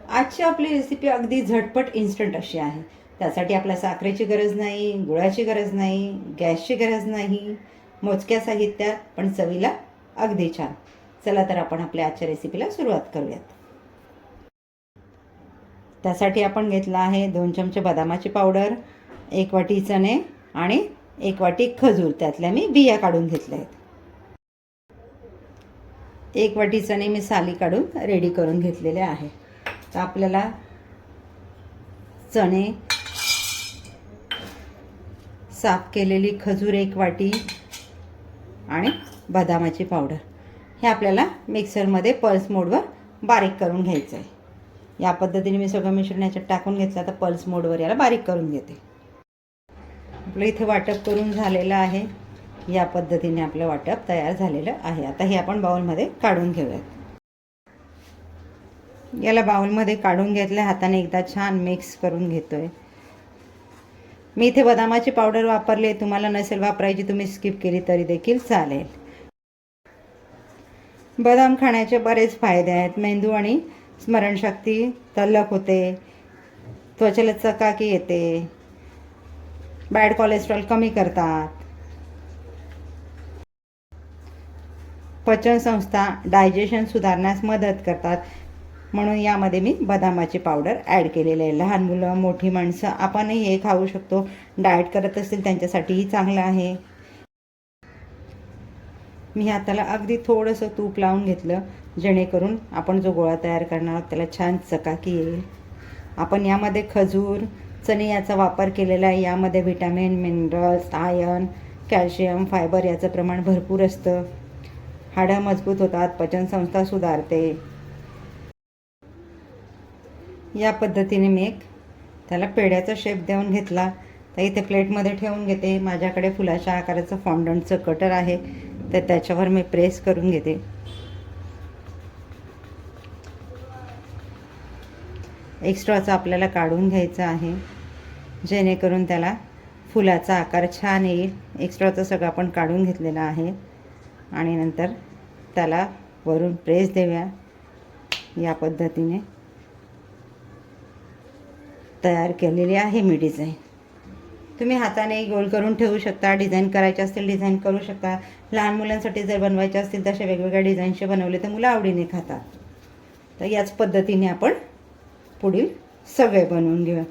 आजची आपली रेसिपी अगदी झटपट इन्स्टंट अशी आहे. त्यासाठी आपल्या साखरेची गरज नाही, गुळाची गरज नाही, गॅसची गरज नाही, मोजक्या साहित्यात पण चवीला अगदी छान. चला तर आपण आपल्या आजच्या रेसिपीला सुरुवात करूयात. त्यासाठी आपण घेतला आहे 2 चमचे बदामाची पावडर, 1 वाटी चणे आणि 1 वाटी खजूर. त्यातल्या मी बिया काढून घेतल्या आहेत. 1 वाटी चणे मी साली काढून रेडी करून घेतलेले आहे. तर आपल्याला चणे, साफ केलेली खजूर 1 वाटी आणि बदामाची पावडर हे आपल्याला मिक्सरमध्ये पल्स मोडवर बारीक करून घ्यायचं आहे. या पद्धतीने मी सगळं मिश्रण याच्यात टाकून घेतलं. आता पल्स मोडवर याला बारीक करून घेते. आपलं इथे वाटप करून झालेलं आहे. या पद्धतीने आपलं वाटप तयार झालेलं आहे. आता हे आपण बाउलमध्ये काढून घेऊयात. याला बाउलमध्ये काढून घेतलं. हाताने एकदा छान मिक्स करून घेतोय. मी इथे बदामाची पावडर वापरली. तुम्हाला नसेल वापरायची तुम्ही स्किप केली तरी देखील चालेल. बदाम खाण्याचे बरेच फायदे आहेत. मेंदू आणि स्मरणशक्ती तल्लख होते, त्वचेला चकाकी येते, बॅड कोलेस्ट्रॉल कमी करतात, पचनसंस्था डायजेशन सुधारण्यास मदत करतात. म्हणून यामध्ये मी बदामाची पावडर ॲड केलेली आहे. लहान मुलं, मोठी माणसं आपणही हे खाऊ शकतो. डाएट करत असतील त्यांच्यासाठीही चांगलं आहे. मी हाताला अगदी थोडंसं तूप लावून घेतलं, जेणेकरून आपण जो गोळा तयार करणार आहोत त्याला छान चकाकी येईल. आपण यामध्ये खजूर, चणे याचा वापर केलेला आहे. यामध्ये vitamin, minerals, iron, calcium, fibre याचं प्रमाण भरपूर असतं. हाडं मजबूत होतात, पचनसंस्था सुधारते. या पद्धतीने मी एक त्याला पेढ्याचा शेप देऊन घेतला. तर इथे प्लेटमध्ये ठेवून घेते. माझ्याकडे फुलाच्या आकाराचं फॉन्डंटचं कटर आहे, तर त्याच्यावर मी प्रेस करून घेते. एक्स्ट्राचं आपल्याला काढून घ्यायचं आहे, जेणेकरून त्याला फुलाचा आकार छान येईल. एक्स्ट्राचं सगळं आपण काढून घेतलेलं आहे आणि नंतर त्याला वरून प्रेस देऊया. या पद्धतीने तयार केलेली आहे मी डिझाईन. तुम्ही हाताने गोल करून ठेवू शकता. डिझाईन करायचे असतील डिझाईन करू शकता. लहान मुलांसाठी जर बनवायचे असतील तसे वेगवेगळ्या डिझाईनचे बनवले तर मुलं आवडीने खातात. तर याच पद्धतीने आपण पुढील सगळे बनवून घेऊया.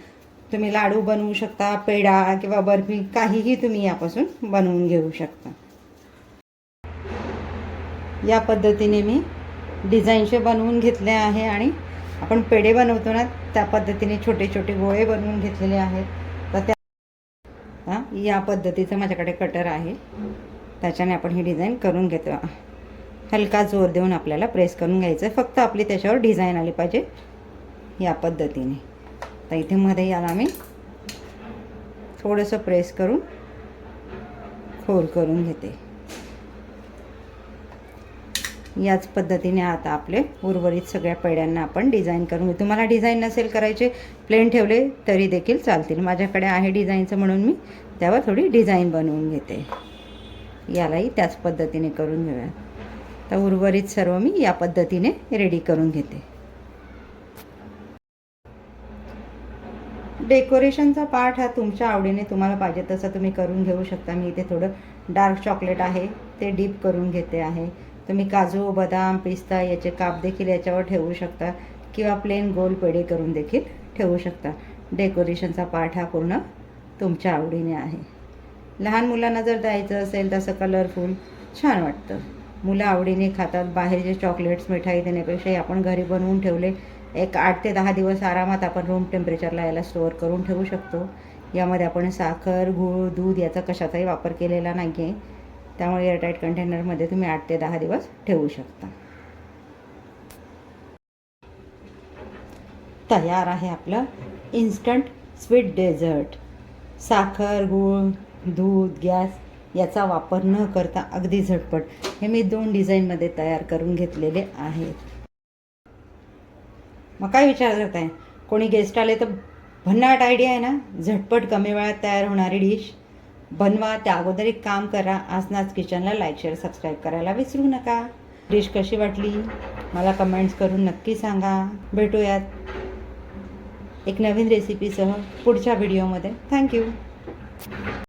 तुम्ही लाडू बनवू शकता, पेढा किंवा बर्फी काहीही तुम्ही यापासून बनवून घेऊ शकता. या पद्धतीने मी डिझाईनचे बनवून घेतले आहे आणि आपण पेढे बनवतो ना त्या पद्धतीने छोटे छोटे गोळे बनवून घेतलेले आहेत. तर त्या या पद्धतीचं माझ्याकडे कटर आहे, त्याच्याने आपण ही डिझाईन करून घेतो. हलका जोर देऊन आपल्याला प्रेस करून घ्यायचं आहे. फक्त आपली त्याच्यावर डिझाईन आली पाहिजे. या पद्धतीने तर इथे मध्ये याला मी थोडंसं प्रेस करून खोल करून घेते. याच पद्धतीने आता आपले उर्वरित सगळ्या पेढ्यांना आपण डिझाईन करून घेऊ. तुम्हाला डिझाईन नसेल करायचे, प्लेन ठेवले तरी देखील चालतील. माझ्याकडे आहे डिझाईनचं म्हणून मी त्यावर थोडी डिझाईन बनवून घेते. यालाही त्याच पद्धतीने करून घेऊया. तर उर्वरित सर्व मी या पद्धतीने रेडी करून घेते. डेकोरेशनचा पार्ट हा तुमच्या आवडीने तुम्हाला पाहिजे तसं तुम्ही करून घेऊ शकता. मी इथे थोडं डार्क चॉकलेट आहे ते डीप करून घेते आहे. तुम्ही काजू, बदाम, पिस्ता याचे काप देखील याच्यावर ठेवू शकता किंवा प्लेन गोल पेढे करून देखील ठेवू शकता. डेकोरेशनचा पार्ट हा पूर्ण तुमच्या आवडीने आहे. लहान मुलांना जर द्यायचं असेल तसं कलरफुल छान वाटतं. मुलं आवडीने खातात. बाहेरचे चॉकलेट्स, मिठाई देण्यापेक्षा आपण घरी बनवून ठेवले 8 ते 10 दिवस आरामात आपण रूम टेम्परेचरला याला स्टोअर करून ठेवू शकतो. यामध्ये आपण साखर, गूळ, दूध याचा कशाचाही वापर केलेला नाही आहे. त्यामुळे एअरटाईट कंटेनरमध्ये तुम्ही 8 ते 10 दिवस ठेवू शकता. तयार आहे आपलं इन्स्टंट स्वीट डेझर्ट. साखर, गूळ, दूध, गॅस याचा वापर न करता अगदी झटपट हे मी 2 डिझाईनमध्ये तयार करून घेतलेले आहेत. मग काय विचार करत आहे? कोणी गेस्ट आले तर भन्नाट आयडिया आहे ना, झटपट कमी वेळात तयार होणारी डिश बनवा. त्या अगोदर एक काम करा, आसनाच किचनला लाईक, शेअर, सबस्क्राईब करायला विसरू नका. डिश कशी वाटली मला कमेंट्स करून नक्की सांगा. भेटूयात एक नवीन रेसिपीसह पुढच्या व्हिडिओमध्ये. थँक्यू.